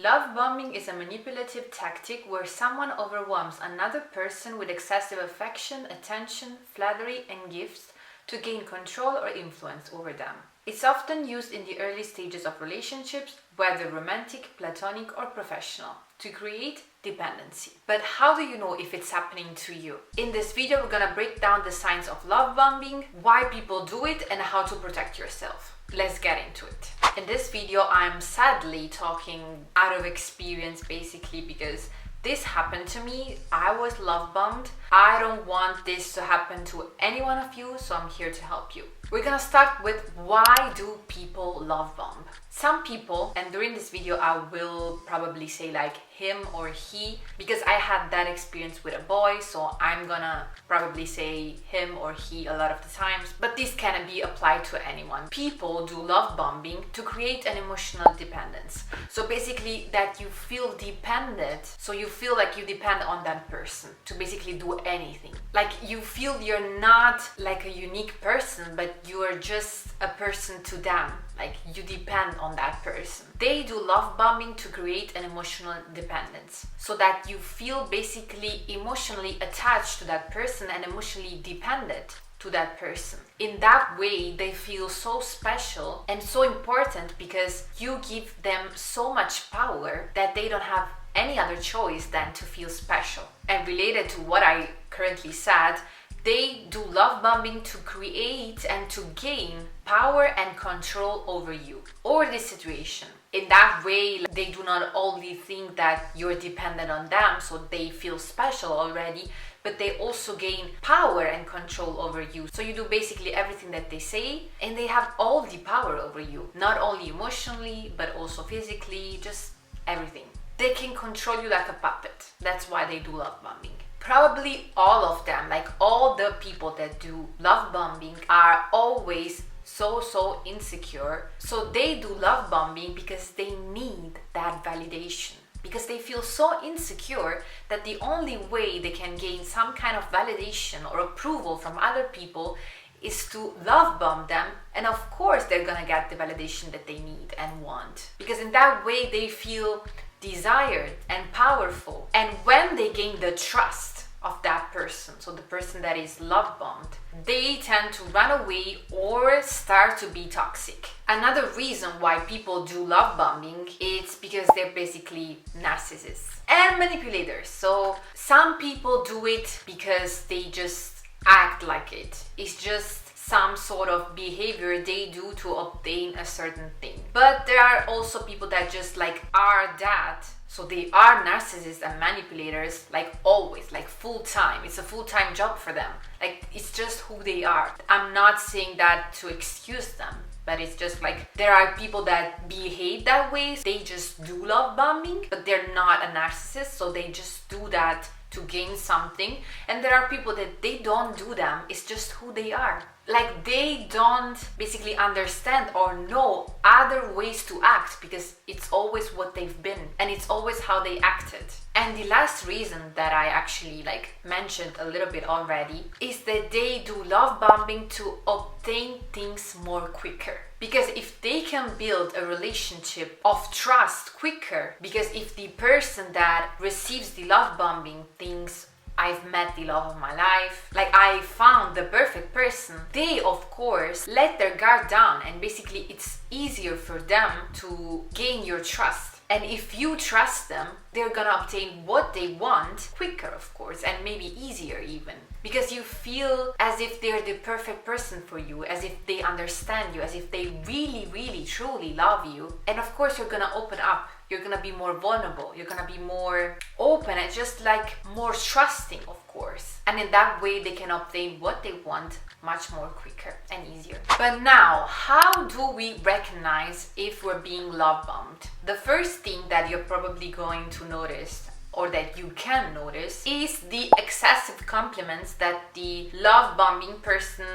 Love bombing is a manipulative tactic where someone overwhelms another person with excessive affection, attention, flattery, and gifts to gain control or influence over them. It's often used in the early stages of relationships, whether romantic, platonic, or professional, to create dependency. But how do you know if it's happening to you? In this video, we're gonna break down the signs of love bombing, why people do it, and how to protect yourself. Let's get into it. In this video, I'm sadly talking out of experience basically because this happened to me. I was love bombed. I don't want this to happen to any one of you, so I'm here to help you. We're gonna start with why do people love bomb? Some people, and during this video I will probably say like him or he, because I had that experience with a boy, so I'm gonna probably say him or he a lot of the times, but this can be applied to anyone. People do love bombing to create an emotional dependence. So basically that you feel dependent, so you feel like you depend on that person to basically do anything. Like you feel you're not like a unique person, but you are just a person to them. Like you depend on that person. They do love bombing to create an emotional dependence so that you feel basically emotionally attached to that person and emotionally dependent to that person. In that way, they feel so special and so important because you give them so much power that they don't have any other choice than to feel special. And related to what I currently said, they do love bombing to create and to gain power and control over you or the situation. In that way, they do not only think that you're dependent on them, so they feel special already, but they also gain power and control over you. So you do basically everything that they say, and they have all the power over you, not only emotionally, but also physically, just everything. They can control you like a puppet. That's why they do love bombing. Probably all of them, like all the people that do love bombing, are always so insecure. So they do love bombing because they need that validation. Because they feel so insecure that the only way they can gain some kind of validation or approval from other people is to love bomb them, and of course they're gonna get the validation that they need and want. Because in that way they feel desired and powerful. And when they gain the trust of that person, so the person that is love bombed, they tend to run away or start to be toxic. Another reason why people do love bombing is because they're basically narcissists and manipulators. So some people do it because they just act like it. It's just some sort of behavior they do to obtain a certain thing. But there are also people that just like are that. So they are narcissists and manipulators, like always, like full time. It's a full-time job for them. Like it's just who they are. I'm not saying that to excuse them, but it's just like there are people that behave that way. They just do love bombing, but they're not a narcissist, so they just do that to gain something. And there are people that they don't do them, it's just who they are. Like they don't basically understand or know other ways to act because it's always what they've been and it's always how they acted. And the last reason that I actually mentioned a little bit already is that they do love bombing to obtain things more quicker. Because if they can build a relationship of trust quicker, because if the person that receives the love bombing thinks, I've met the love of my life, like I found the perfect person, they of course let their guard down and basically it's easier for them to gain your trust. And if you trust them, they're gonna obtain what they want quicker, of course, and maybe easier even. Because you feel as if they're the perfect person for you, as if they understand you, as if they really truly love you. And of course you're gonna open up. You're gonna be more vulnerable. You're gonna be more open and just like more trusting, of course. And in that way they can obtain what they want much more quicker and easier. But now, how do we recognize if we're being love bombed? The first thing that you're probably going to notice, or that you can notice, is the excessive compliments that the love bombing person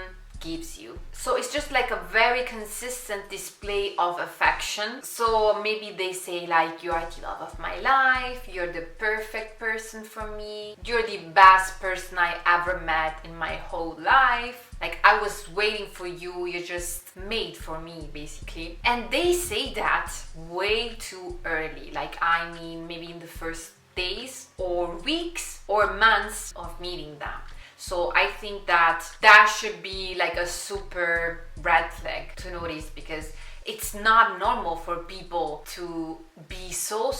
gives you. So it's just like a very consistent display of affection. So maybe they say like, you are the love of my life, you're the perfect person for me, you're the best person I ever met in my whole life. Like, I was waiting for you, you're just made for me, basically. And they say that way too early. Like, I mean, maybe in the first days or weeks or months of meeting them. So I think that should be like a super red flag to notice, because it's not normal for people to be so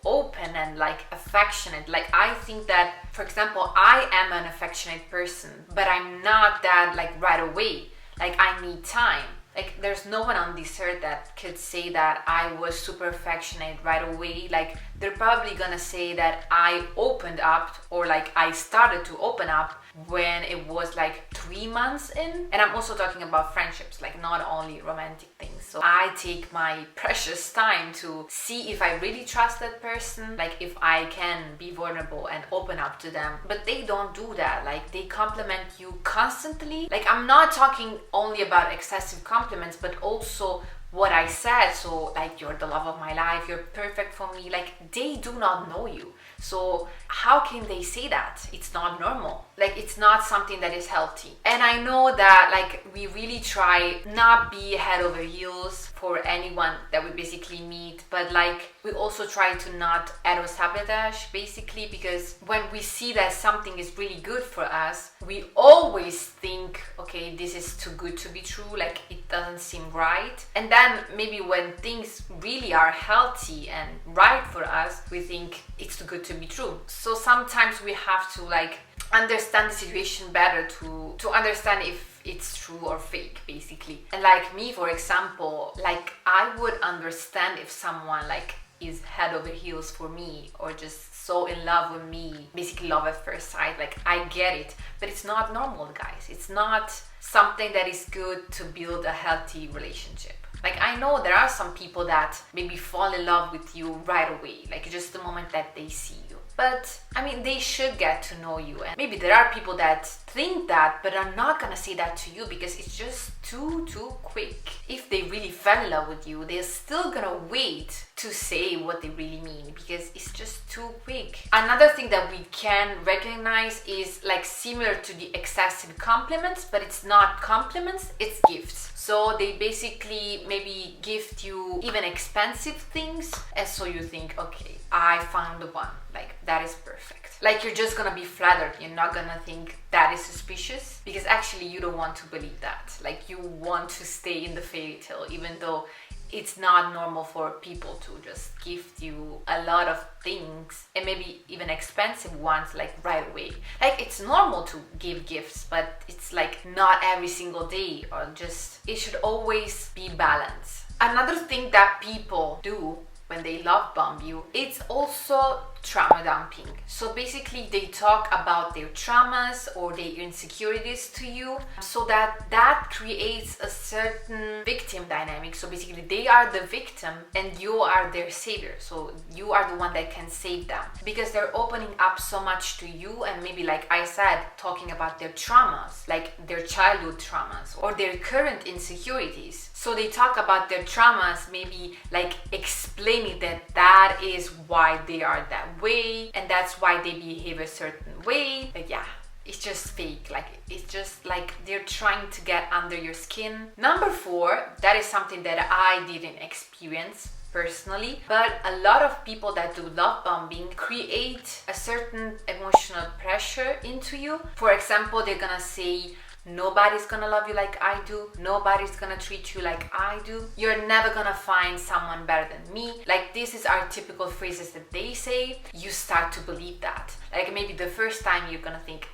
open and like affectionate. Like, I think that, for example, I am an affectionate person, but I'm not that like right away. Like, I need time. Like, there's no one on this earth that could say that I was super affectionate right away. Like, they're probably gonna say that I opened up, or like I started to open up when it was like 3 months in. And I'm also talking about friendships, like not only romantic things. So I take my precious time to see if I really trust that person, like if I can be vulnerable and open up to them. But they don't do that. Like, they compliment you constantly. Like, I'm not talking only about excessive compliments, but also what I said. So like, you're the love of my life, you're perfect for me. Like, they do not know you. So how can they say that? It's not normal. Like, it's not something that is healthy. And I know that like, we really try not be head over heels for anyone that we basically meet, but like, we also try to not auto-sabotage, basically, because when we see that something is really good for us, we always think, okay, this is too good to be true, like it doesn't seem right. And then maybe when things really are healthy and right for us, we think it's too good to be true. So sometimes we have to like understand the situation better to understand if it's true or fake, basically. And like me, for example, like I would understand if someone like is head over heels for me, or just so in love with me, basically love at first sight. Like, I get it, but it's not normal, guys. It's not something that is good to build a healthy relationship. Like, I know there are some people that maybe fall in love with you right away, like just the moment that they see you. But I mean, they should get to know you. And maybe there are people that think that, but are not gonna say that to you because it's just too quick. If they really fell in love with you, they're still gonna wait to say what they really mean, because it's just too quick. Another thing that we can recognize is like similar to the excessive compliments, but it's not compliments, it's gifts. So they basically maybe gift you even expensive things, and so you think, okay, I found the one, like that is perfect. Like, you're just gonna be flattered, you're not gonna think that is suspicious, because actually you don't want to believe that. Like, you want to stay in the fairy tale, even though it's not normal for people to just gift you a lot of things, and maybe even expensive ones, like right away. Like, it's normal to give gifts, but it's like not every single day, or just, it should always be balanced. Another thing that people do when they love bomb you, it's also trauma dumping. So basically they talk about their traumas or their insecurities to you, so that creates a certain victim dynamic. So basically they are the victim and you are their savior. So you are the one that can save them, because they're opening up so much to you, and maybe, like I said, talking about their traumas, like their childhood traumas or their current insecurities. So they talk about their traumas, maybe like explaining that is why they are that way, and that's why they behave a certain way. But yeah, it's just fake. Like, it's just like they're trying to get under your skin. Number 4, that is something that I didn't experience personally, but a lot of people that do love bombing create a certain emotional pressure into you. For example, they're gonna say, nobody's gonna love you like I do. Nobody's gonna treat you like I do. You're never gonna find someone better than me. Like, this is our typical phrases that they say. You start to believe that. Like, maybe the first time you're gonna think,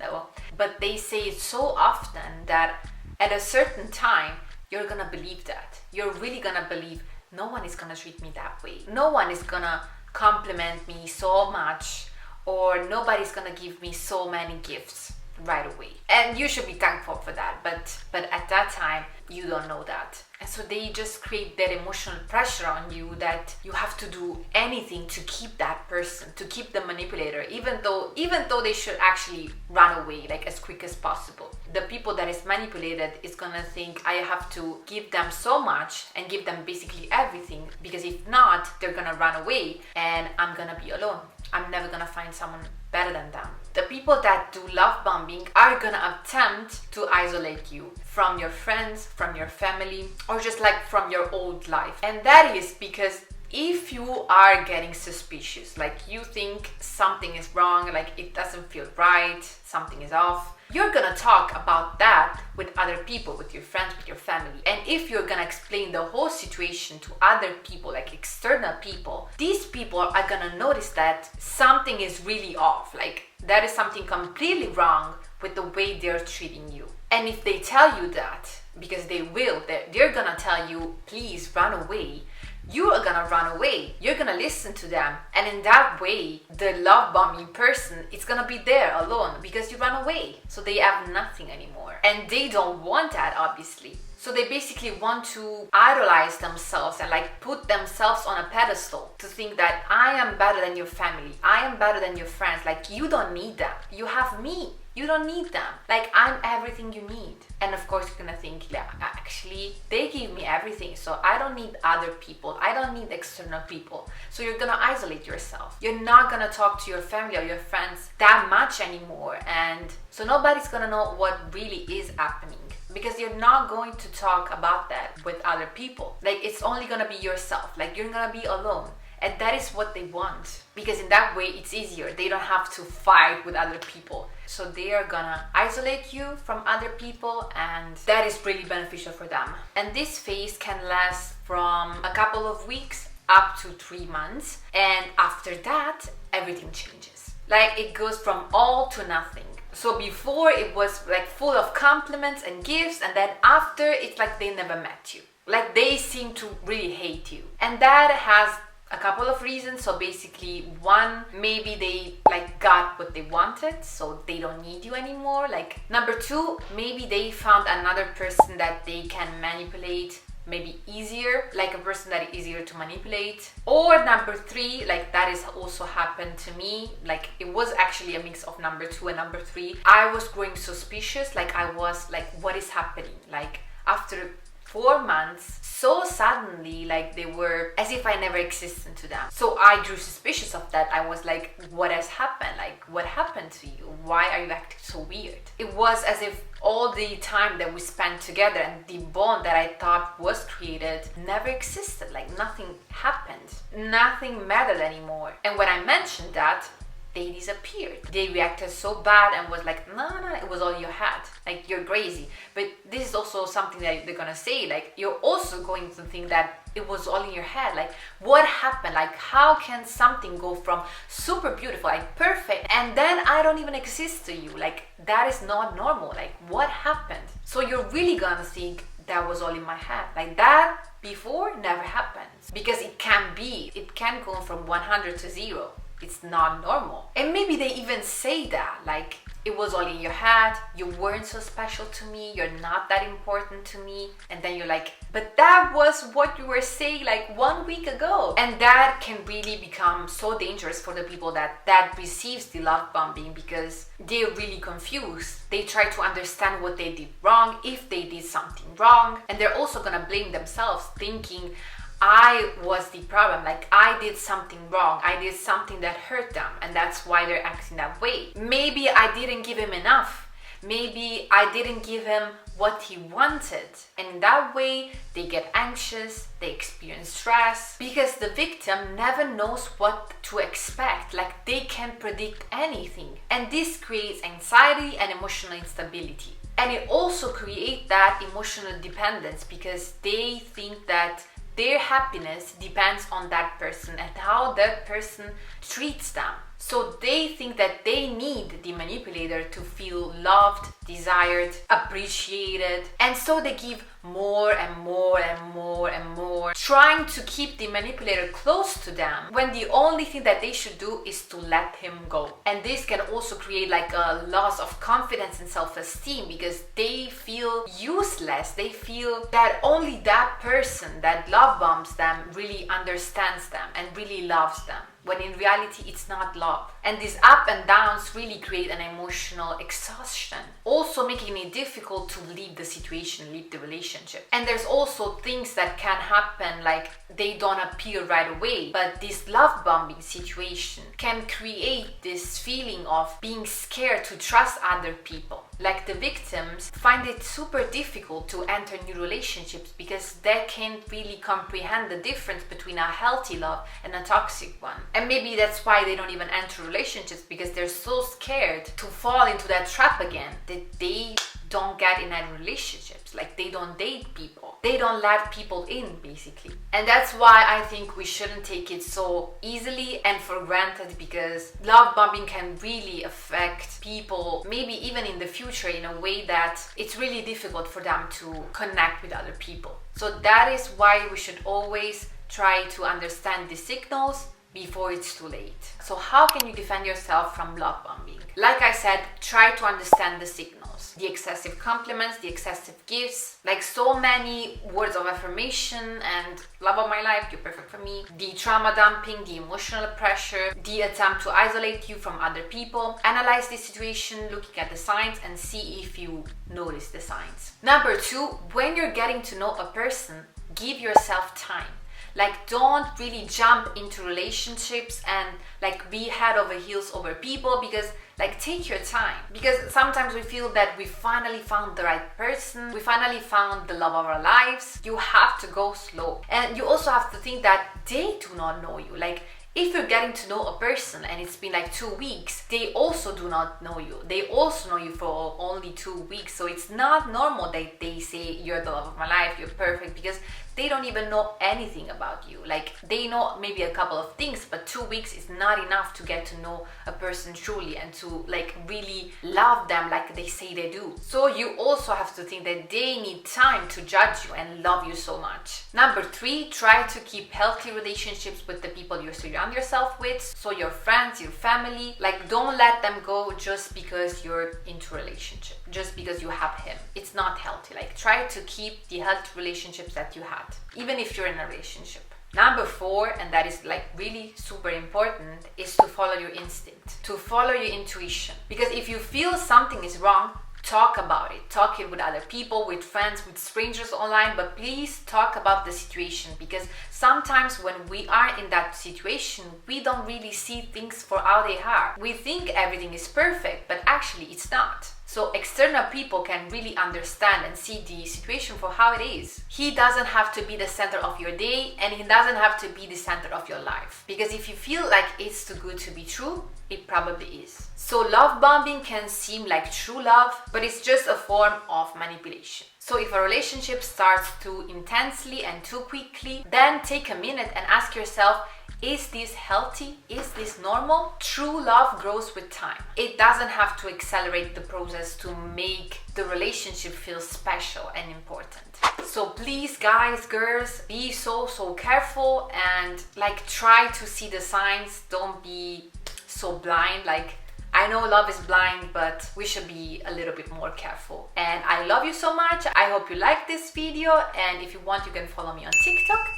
no. But they say it so often that at a certain time, you're gonna believe that. You're really gonna believe, no one is gonna treat me that way. No one is gonna compliment me so much, or nobody's gonna give me so many gifts. right away. And you should be thankful for that. But at that time, you don't know that. And so they just create that emotional pressure on you that you have to do anything to keep that person, to keep the manipulator, even though they should actually run away like as quick as possible. The people that is manipulated is gonna think I have to give them so much and give them basically everything, because if not, they're gonna run away and I'm gonna be alone. I'm never gonna find someone better than them. The people that do love bombing are gonna attempt to isolate you from your friends, from your family, or just like from your old life. And that is because if you are getting suspicious, like you think something is wrong, like it doesn't feel right, something is off, you're gonna talk about that with other people, with your friends, with your family. And if you're gonna explain the whole situation to other people, like external people, these people are gonna notice that something is really off, like there is something completely wrong with the way they're treating you. And if they tell you that, because they will, they're gonna tell you, please run away, you are gonna run away. You're gonna listen to them. And in that way, the love bombing person is gonna be there alone because you run away. So they have nothing anymore. And they don't want that, obviously. So they basically want to idolize themselves and like put themselves on a pedestal to think that I am better than your family. I am better than your friends. Like, you don't need them. You have me. You don't need them. Like, I'm everything you need. And of course, you're gonna think, yeah, actually, they give me everything. So I don't need other people. I don't need external people. So you're gonna isolate yourself. You're not gonna talk to your family or your friends that much anymore. And so nobody's gonna know what really is happening, because you're not going to talk about that with other people. Like, it's only gonna be yourself. Like, you're gonna be alone. And that is what they want, because in that way it's easier. They don't have to fight with other people. So they are gonna isolate you from other people, and that is really beneficial for them. And this phase can last from a couple of weeks up to 3 months. And after that, everything changes. Like, it goes from all to nothing. So before it was like full of compliments and gifts, and then after it's like they never met you. Like, they seem to really hate you. And that has a couple of reasons. So basically, one, maybe they like got what they wanted, so they don't need you anymore. Like, number two, maybe they found another person that they can manipulate, maybe easier, like a person that is easier to manipulate. Or number three, like that is also happened to me. Like, it was actually a mix of number two and number three. I was growing suspicious. Like, I was like, what is happening? Like, after 4 months, so suddenly, like, they were as if I never existed to them. So I grew suspicious of that. I was like, what has happened? Like, what happened to you? Why are you acting so weird? It was as if all the time that we spent together and the bond that I thought was created never existed. Like, nothing happened. Nothing mattered anymore. And when I mentioned that, they disappeared. They reacted so bad and was like, no, it was all in your head. Like, you're crazy. But this is also something that they're gonna say. Like, you're also going to think that it was all in your head. Like, what happened? Like, how can something go from super beautiful, like perfect, and then I don't even exist to you? Like, that is not normal. Like, what happened? So you're really gonna think that was all in my head. Like, that before never happens. Because it can be. It can go from 100 to 0. It's not normal. And maybe they even say that, like, it was all in your head, you weren't so special to me, you're not that important to me. And then you're like, but that was what you were saying like 1 week ago. And that can really become so dangerous for the people that receives the love bombing, because they're really confused. They try to understand what they did wrong, if they did something wrong, and they're also gonna blame themselves, thinking, I was the problem, like I did something wrong, I did something that hurt them, and that's why they're acting that way. Maybe I didn't give him enough. Maybe I didn't give him what he wanted. And in that way, they get anxious, they experience stress, because the victim never knows what to expect. Like, they can't predict anything. And this creates anxiety and emotional instability. And it also creates that emotional dependence, because they think that their happiness depends on that person and how that person treats them. So they think that they need the manipulator to feel loved, desired, appreciated, and so they give more and more and more and more, trying to keep the manipulator close to them, when the only thing that they should do is to let him go. And this can also create like a loss of confidence and self-esteem, because they feel useless. They feel that only that person that love bombs them really understands them and really loves them, when in reality it's not love. And these up and downs really create an emotional exhaustion, also making it difficult to leave the situation, leave the relationship. And there's also things that can happen, like they don't appear right away, but this love bombing situation can create this feeling of being scared to trust other people. Like the victims find it super difficult to enter new relationships because they can't really comprehend the difference between a healthy love and a toxic one. And maybe that's why they don't even enter relationships, because they're so scared to fall into that trap again, that they don't get in any relationships. Like they don't date people, they don't let people in, basically. And that's why I think we shouldn't take it so easily and for granted, because love bombing can really affect people, maybe even in the future, in a way that it's really difficult for them to connect with other people. So that is why we should always try to understand the signals before it's too late. So how can you defend yourself from love bombing? Like I said, try to understand the signals. The excessive compliments, the excessive gifts, like so many words of affirmation and love of my life, you're perfect for me. The trauma dumping, the emotional pressure, the attempt to isolate you from other people. Analyze the situation, looking at the signs, and see if you notice the signs. Number 2, when you're getting to know a person, give yourself time. Like, don't really jump into relationships and like be head over heels over people, because like, take your time. Because sometimes we feel that we finally found the right person, we finally found the love of our lives. You have to go slow. And you also have to think that they do not know you. Like, if you're getting to know a person and it's been like 2 weeks, they also do not know you. They also know you for only 2 weeks. So it's not normal that they say you're the love of my life, you're perfect, because they don't even know anything about you. Like, they know maybe a couple of things, but 2 weeks is not enough to get to know a person truly and to like really love them like they say they do. So you also have to think that they need time to judge you and love you so much. Number 3, try to keep healthy relationships with the people you surround yourself with. So your friends, your family, like don't let them go just because you're into a relationship, just because you have him. It's not healthy. Like, try to keep the healthy relationships that you had, even if you're in a relationship. Number 4, and that is like really super important, is to follow your instinct, to follow your intuition. Because if you feel something is wrong, talk about it. Talk it with other people, with friends, with strangers online, but please talk about the situation, because sometimes when we are in that situation, we don't really see things for how they are. We think everything is perfect, but actually it's not. So external people can really understand and see the situation for how it is. He doesn't have to be the center of your day, and he doesn't have to be the center of your life. Because if you feel like it's too good to be true, it probably is. So love bombing can seem like true love, but it's just a form of manipulation. So if a relationship starts too intensely and too quickly, then take a minute and ask yourself, is this healthy? Is this normal? True love grows with time. It doesn't have to accelerate the process to make the relationship feel special and important. So please, guys, girls, be so careful and like try to see the signs. Don't be so blind. Like, I know love is blind, but we should be a little bit more careful. And I love you so much. I hope you like this video, and if you want, you can follow me on TikTok.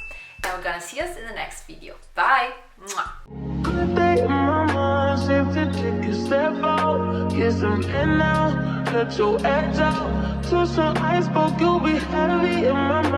And we're gonna see us in the next video. Bye! Mwah. Good day, mama. Safe to take a step out. Get some air now. Cut your edge out. To some iceberg, you'll be heavy in my mind.